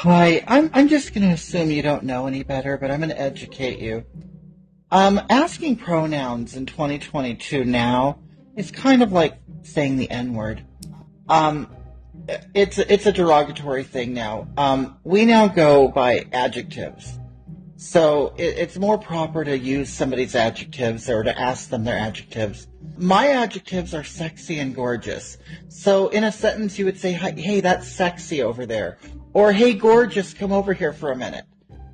Hi, I'm just going to assume you don't know any better, but I'm going to educate you. Asking pronouns in 2022 now is kind of like saying the N-word. Um, it's a derogatory thing now. We now go by adjectives. So it's more proper to use somebody's adjectives or to ask them their adjectives. My adjectives are sexy and gorgeous. So in a sentence, you would say, hey, that's sexy over there. Or, hey, gorgeous, come over here for a minute.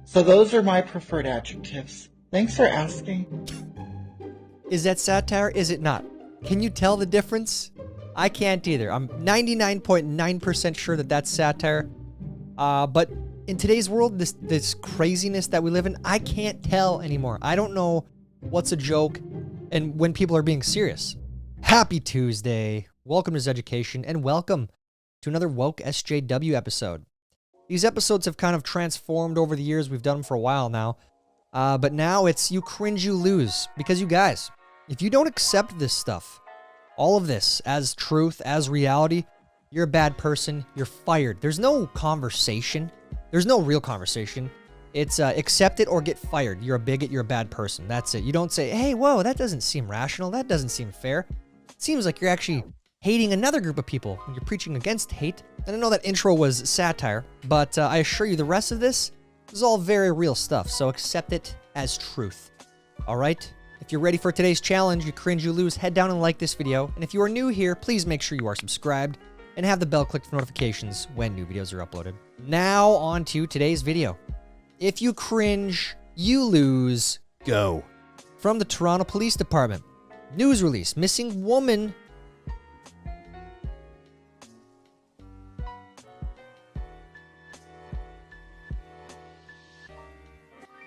So those are my preferred adjectives. Thanks for asking. Is that satire? Is it not? Can you tell the difference? I can't either. I'm 99.9% sure that that's satire. But in today's world, this craziness that we live in, I can't tell anymore. I don't know what's a joke and when people are being serious. Happy Tuesday. Welcome to Zeducation, and welcome to another Woke SJW episode. These episodes have kind of transformed over the years. We've done them for a while now. But now it's you cringe, you lose. Because you guys, if you don't accept this stuff, all of this as truth, as reality, you're a bad person. You're fired. There's no conversation. There's no real conversation. It's accept it or get fired. You're a bigot. You're a bad person. That's it. You don't say, hey, whoa, that doesn't seem rational. That doesn't seem fair. It seems like you're actually hating another group of people when you're preaching against hate. And I know that intro was satire, but I assure you the rest of this is all very real stuff. So accept it as truth. All right? If you're ready for today's challenge, you cringe, you lose, head down and like this video. And if you are new here, please make sure you are subscribed and have the bell clicked for notifications when new videos are uploaded. Now on to today's video. If you cringe, you lose, go. From the Toronto Police Department. News release, missing woman.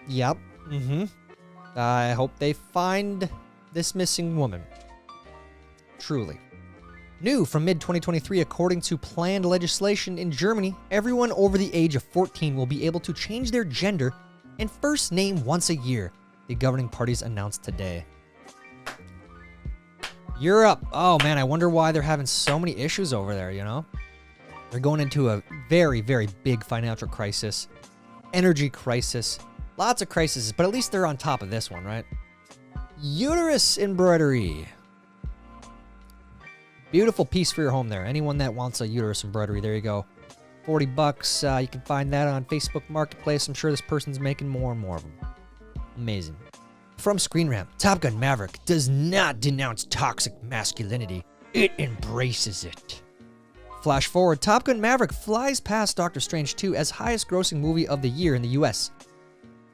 Yep. I hope they find this missing woman. Truly. New from mid-2023, according to planned legislation in Germany, everyone over the age of 14 will be able to change their gender and first name once a year, the governing parties announced today. Europe. Oh man, I wonder why they're having so many issues over there, you know? They're going into a very, very big financial crisis, energy crisis, lots of crises, but at least they're on top of this one, right? Uterus embroidery. Beautiful piece for your home there. Anyone that wants a uterus embroidery, there you go. 40 bucks. You can find that on Facebook Marketplace. I'm sure this person's making more and more of them. Amazing. From Screen Rant, Top Gun Maverick does not denounce toxic masculinity. It embraces it. Flash forward, Top Gun Maverick flies past Doctor Strange 2 as highest grossing movie of the year in the US.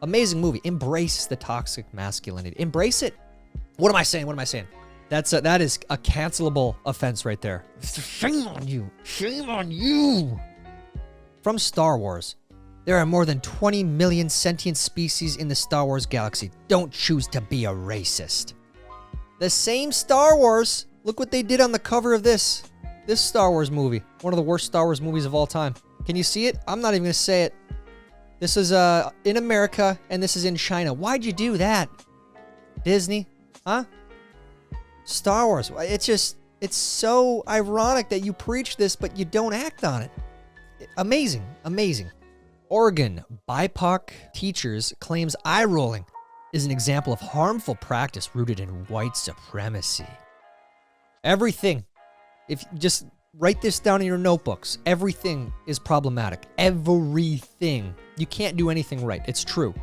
Amazing movie. Embrace the toxic masculinity. Embrace it. What am I saying? That is a cancelable offense right there. Shame on you. Shame on you. From Star Wars. There are more than 20 million sentient species in the Star Wars galaxy. Don't choose to be a racist. The same Star Wars. Look what they did on the cover of this Star Wars movie. One of the worst Star Wars movies of all time. Can you see it? I'm not even going to say it. This is in America, and this is in China. Why'd you do that? Disney? Huh? Star Wars. It's so ironic that you preach this, but you don't act on it. Amazing. Amazing. Oregon. BIPOC teachers claims eye rolling is an example of harmful practice rooted in white supremacy. Everything. If you just write this down in your notebooks. Everything is problematic. Everything. You can't do anything right. It's true.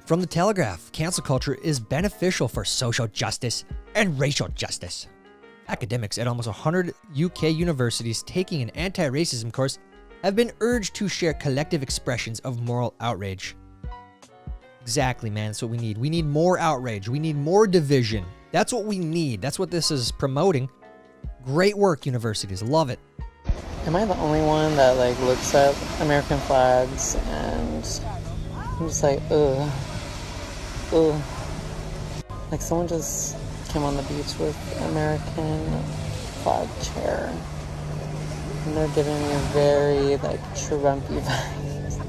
From The Telegraph, cancel culture is beneficial for social justice and racial justice. Academics at almost 100 UK universities taking an anti-racism course have been urged to share collective expressions of moral outrage. Exactly, man. That's what we need. We need more outrage. We need more division. That's what we need. That's what this is promoting. Great work, universities. Love it. Am I the only one that looks at American flags and I'm just like, ugh. Like someone just came on the beach with American flag chair and they're giving me very Trumpy vibes.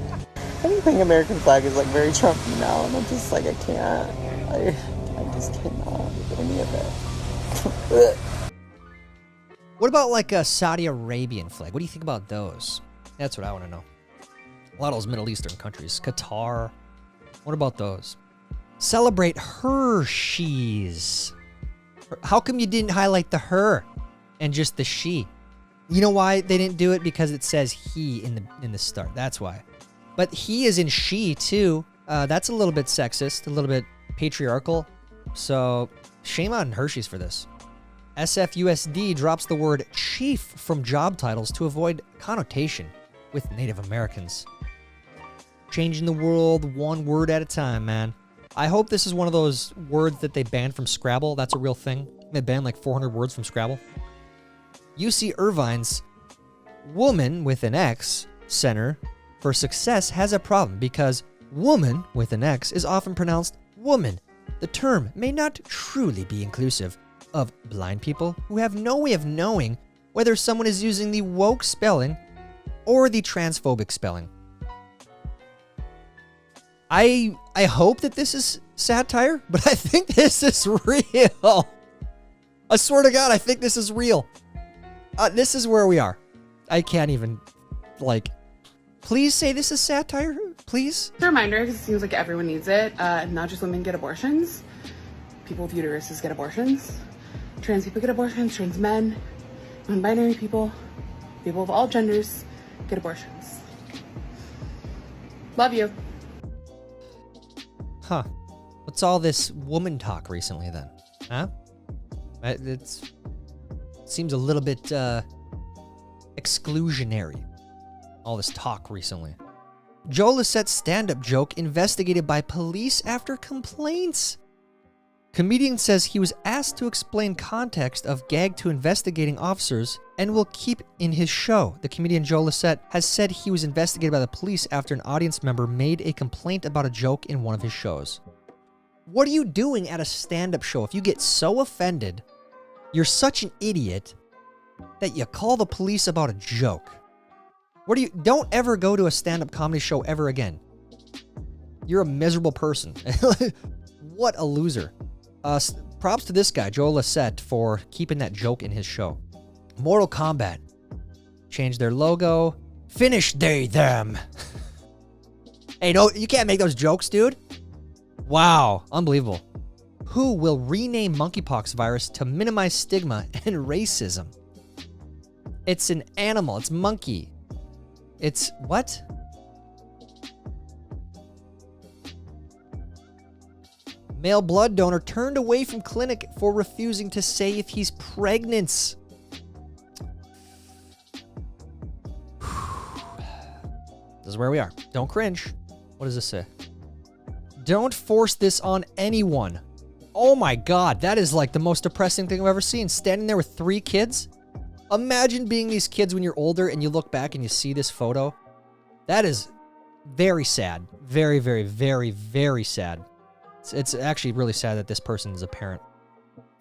I don't think American flag is very Trumpy now, and I'm just I can't. I just cannot with any of it. What about a Saudi Arabian flag? What do you think about those? That's what I want to know. A lot of those Middle Eastern countries. Qatar. What about those? Celebrate Hershey's. How come you didn't highlight the her and just the she? You know why they didn't do it? Because it says he in the start. That's why. But he is in she too. That's a little bit sexist, a little bit patriarchal. So shame on Hershey's for this. SFUSD drops the word chief from job titles to avoid connotation with Native Americans. Changing the world one word at a time, man. I hope this is one of those words that they banned from Scrabble. That's a real thing. They banned like 400 words from Scrabble. UC Irvine's Woman with an X Center for Success has a problem because woman with an X is often pronounced woman. The term may not truly be inclusive of blind people who have no way of knowing whether someone is using the woke spelling or the transphobic spelling. I hope that this is satire, but I think this is real. I swear to God, I think this is real. This is where we are. I can't even, like, please say this is satire, please. Just a reminder, because it seems like everyone needs it. Not just women get abortions. People with uteruses get abortions. Trans people get abortions. Trans men, non-binary people, people of all genders get abortions. Love you. Huh. What's all this woman talk recently then? Huh? It seems a little bit exclusionary. All this talk recently. Joe Lissette's stand-up joke investigated by police after complaints. Comedian says he was asked to explain context of gag to investigating officers and will keep in his show. The comedian Joe Lissette has said he was investigated by the police after an audience member made a complaint about a joke in one of his shows. What are you doing at a stand-up show if you get so offended, you're such an idiot, that you call the police about a joke? Don't ever go to a stand-up comedy show ever again. You're a miserable person. What a loser. Props to this guy, Joe Lissette, for keeping that joke in his show. Mortal Kombat changed their logo. Finish they them. Hey, no, you can't make those jokes, dude. Wow, unbelievable. Who will rename monkeypox virus to minimize stigma and racism? It's an animal. It's monkey. It's what? Male blood donor turned away from clinic for refusing to say if he's pregnant. This is where we are. Don't cringe. What does this say? Don't force this on anyone. Oh my God, that is like the most depressing thing I've ever seen. Standing there with 3 kids. Imagine being these kids when you're older and you look back and you see this photo. That is very sad. Very, very, very, very sad. It's actually really sad that this person is a parent.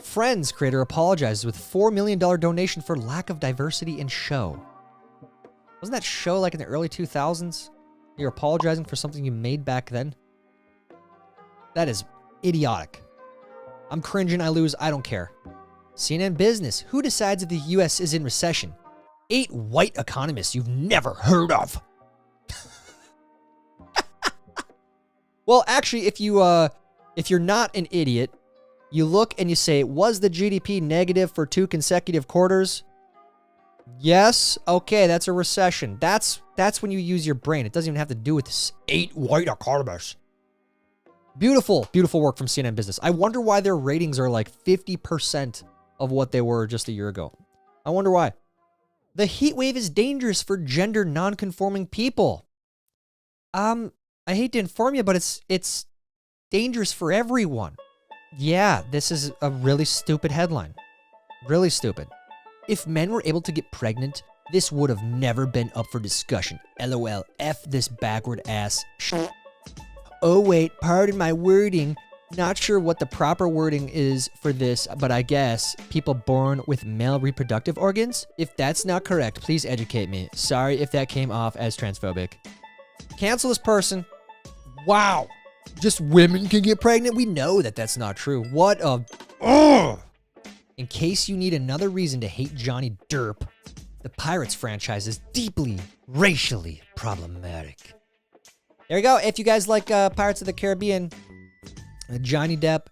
Friends creator apologizes with $4 million donation for lack of diversity in show. Wasn't that show like in the early 2000s? You're apologizing for something you made back then? That is idiotic. I'm cringing, I lose, I don't care. CNN Business. Who decides if the US is in recession? 8 white economists you've never heard of. Well, actually, if you're not an idiot, you look and you say, was the GDP negative for 2 consecutive quarters? Yes. Okay, that's a recession. That's when you use your brain. It doesn't even have to do with this 8 white economists. Beautiful, beautiful work from CNN Business. I wonder why their ratings are like 50% of what they were just a year ago. I wonder why. The heat wave is dangerous for gender non-conforming people. I hate to inform you, but it's dangerous for everyone. Yeah, this is a really stupid headline. Really stupid. If men were able to get pregnant, this would have never been up for discussion. LOL, F this backward ass shit. Oh wait, pardon my wording. Not sure what the proper wording is for this, but I guess people born with male reproductive organs? If that's not correct, please educate me. Sorry if that came off as transphobic. Cancel this person. Wow. Just women can get pregnant? We know that that's not true. What a... Ugh. In case you need another reason to hate Johnny Derp, the Pirates franchise is deeply racially problematic. There you go. If you guys like Pirates of the Caribbean, Johnny Depp,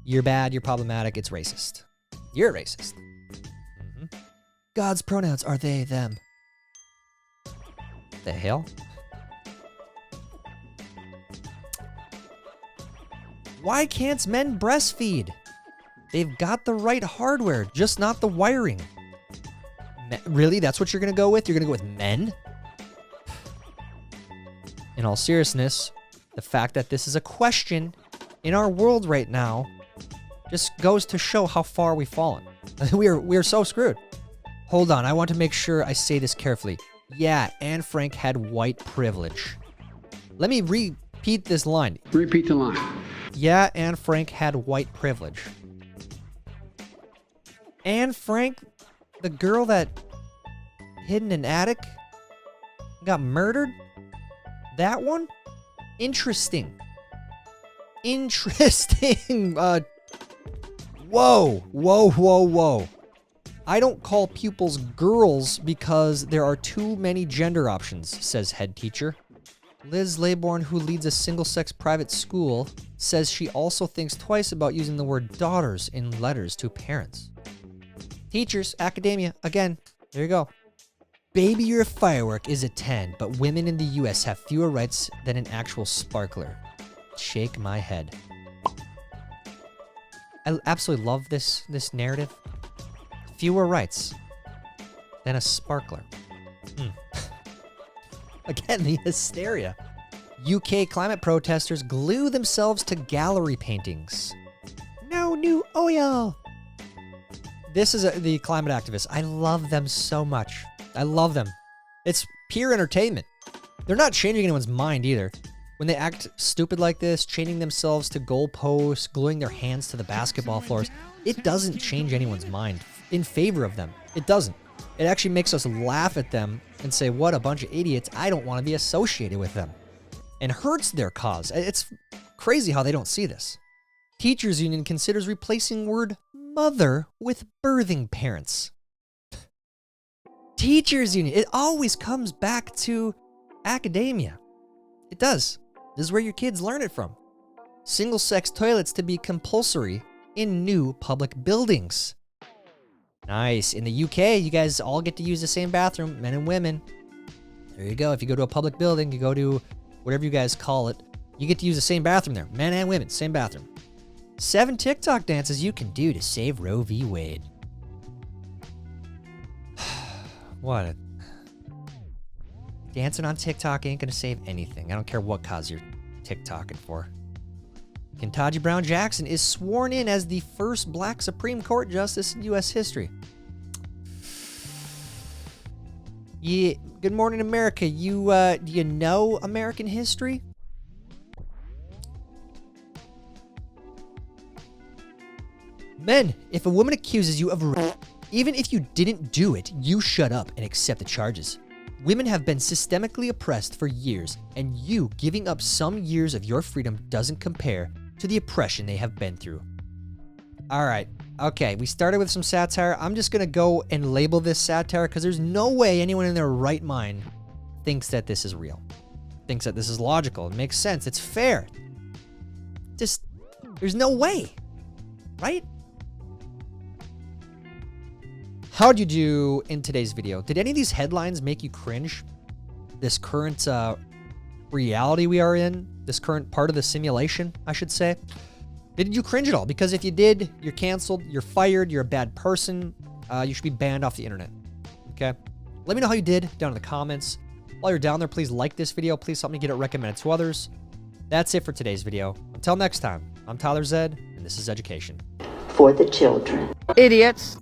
you're bad, you're problematic, it's racist. You're a racist. God's pronouns are they, them. The hell? Why can't men breastfeed? They've got the right hardware, just not the wiring. Really? That's what you're going to go with? You're going to go with men? In all seriousness, the fact that this is a question in our world right now just goes to show how far we've fallen. We're so screwed. Hold on, I want to make sure I say this carefully. Yeah, Anne Frank had white privilege. Let me repeat this line. Repeat the line. Yeah, Anne Frank had white privilege. Anne Frank, the girl that hid in an attic, got murdered? That one? Interesting. Interesting. Whoa. I don't call pupils girls because there are too many gender options, says head teacher. Liz Laybourne, who leads a single-sex private school, says she also thinks twice about using the word daughters in letters to parents. Teachers, academia, again, there you go. Baby, you're a firework is a 10, but women in the US have fewer rights than an actual sparkler. Shake my head. I absolutely love this narrative. Fewer rights than a sparkler. Again, the hysteria. UK climate protesters glue themselves to gallery paintings. No new oil. This is the climate activists. I love them so much. I love them. It's pure entertainment. They're not changing anyone's mind either. When they act stupid like this, chaining themselves to goalposts, gluing their hands to the basketball floors, it doesn't change anyone's mind in favor of them. It doesn't. It actually makes us laugh at them and say, what a bunch of idiots. I don't want to be associated with them. And hurts their cause. It's crazy how they don't see this. Teachers Union considers replacing word mother with birthing parents. Teachers Union. It always comes back to academia. It does. This is where your kids learn it from. Single-sex toilets to be compulsory in new public buildings. Nice. In the UK, you guys all get to use the same bathroom, men and women. There you go. If you go to a public building, you go to whatever you guys call it, you get to use the same bathroom there. Men and women, same bathroom. 7 TikTok dances you can do to save Roe v. Wade. What? Dancing on TikTok ain't gonna save anything. I don't care what cause you're TikToking for. Ketanji Brown Jackson is sworn in as the first black Supreme Court justice in U.S. history. Yeah, good morning, America. Do you know American history? Men, if a woman accuses you of rape, even if you didn't do it, you shut up and accept the charges. Women have been systemically oppressed for years, and you giving up some years of your freedom doesn't compare to the oppression they have been through. All right. Okay, we started with some satire. I'm just going to go and label this satire because there's no way anyone in their right mind thinks that this is real. Thinks that this is logical. It makes sense. It's fair. Just, there's no way. Right? How'd you do in today's video? Did any of these headlines make you cringe? This current reality we are in? This current part of the simulation, I should say? Did you cringe at all? Because if you did, you're canceled, you're fired, you're a bad person, you should be banned off the internet. Okay? Let me know how you did down in the comments. While you're down there, please like this video. Please help me get it recommended to others. That's it for today's video. Until next time, I'm Tyler Zed, and this is Zeducation. For the children. Idiots.